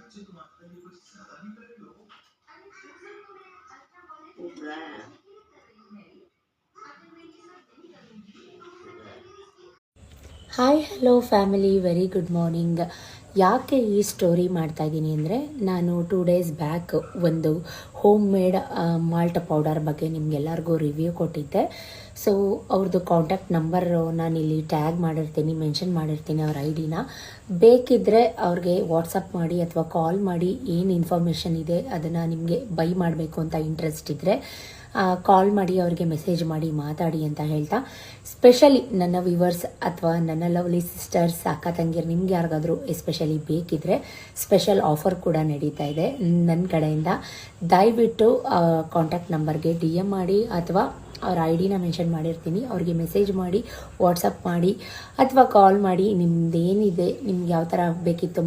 Hi hello family, very good morning. ಯಾಕೆ ಈ story ಮಾಡ್ತಾ ಇದ್ದೀನಿ ಅಂದರೆ, ನಾನು 2 ಡೇಸ್ ಬ್ಯಾಕ್ ಒಂದು ಹೋಮ್ ಮೇಡ್ ಮಾಲ್ಟ್ ಪೌಡರ್ ಬಗ್ಗೆ ನಿಮಗೆಲ್ಲರಿಗೂ ರಿವ್ಯೂ ಕೊಟ್ಟಿದ್ದೆ. ಸೊ ಅವ್ರದ್ದು ಕಾಂಟ್ಯಾಕ್ಟ್ ನಂಬರು ನಾನಿಲ್ಲಿ ಟ್ಯಾಗ್ ಮಾಡಿರ್ತೀನಿ, ಮೆನ್ಷನ್ ಮಾಡಿರ್ತೀನಿ ಅವ್ರ ಐಡಿನ. ಬೇಕಿದ್ದರೆ ಅವ್ರಿಗೆ ವಾಟ್ಸಪ್ ಮಾಡಿ ಅಥವಾ ಕಾಲ್ ಮಾಡಿ ಏನು ಇನ್ಫಾರ್ಮೇಷನ್ ಇದೆ ಅದನ್ನು ನಿಮಗೆ ಬೈ ಮಾಡಬೇಕು ಅಂತ ಇಂಟ್ರೆಸ್ಟ್ ಇದ್ದರೆ ಕಾಲ್ ಮಾಡಿ ಅವರಿಗೆ ಮೆಸೇಜ್ ಮಾಡಿ ಮಾತಾಡಿ ಅಂತ ಹೇಳ್ತಾ, ಸ್ಪೆಷಲಿ ನನ್ನ ವ್ಯೂವರ್ಸ್ ಅಥವಾ ನನ್ನ ಲವ್ಲಿ ಸಿಸ್ಟರ್ಸ್, ಅಕ್ಕ ತಂಗಿಯರು, ನಿಮ್ಗೆ ಯಾರಿಗಾದರೂ ಎಸ್ಪೆಷಲಿ ಬೇಕಿದ್ರೆ ಸ್ಪೆಷಲ್ ಆಫರ್ ಕೂಡ ನಡೀತಾ ಇದೆ ನನ್ನ ಕಡೆಯಿಂದ. ದಯವಿಟ್ಟು ಕಾಂಟ್ಯಾಕ್ಟ್ ನಂಬರ್ಗೆ DM ಮಾಡಿ ಅಥವಾ ಅವ್ರ ಐಡಿನ ಮೆನ್ಷನ್ ಮಾಡಿರ್ತೀನಿ, ಅವ್ರಿಗೆ ಮೆಸೇಜ್ ಮಾಡಿ, ವಾಟ್ಸಪ್ ಮಾಡಿ ಅಥವಾ ಕಾಲ್ ಮಾಡಿ. ನಿಮ್ದೇನಿದೆ, ನಿಮ್ಗೆ ಯಾವ ಥರ ಬೇಕಿತ್ತು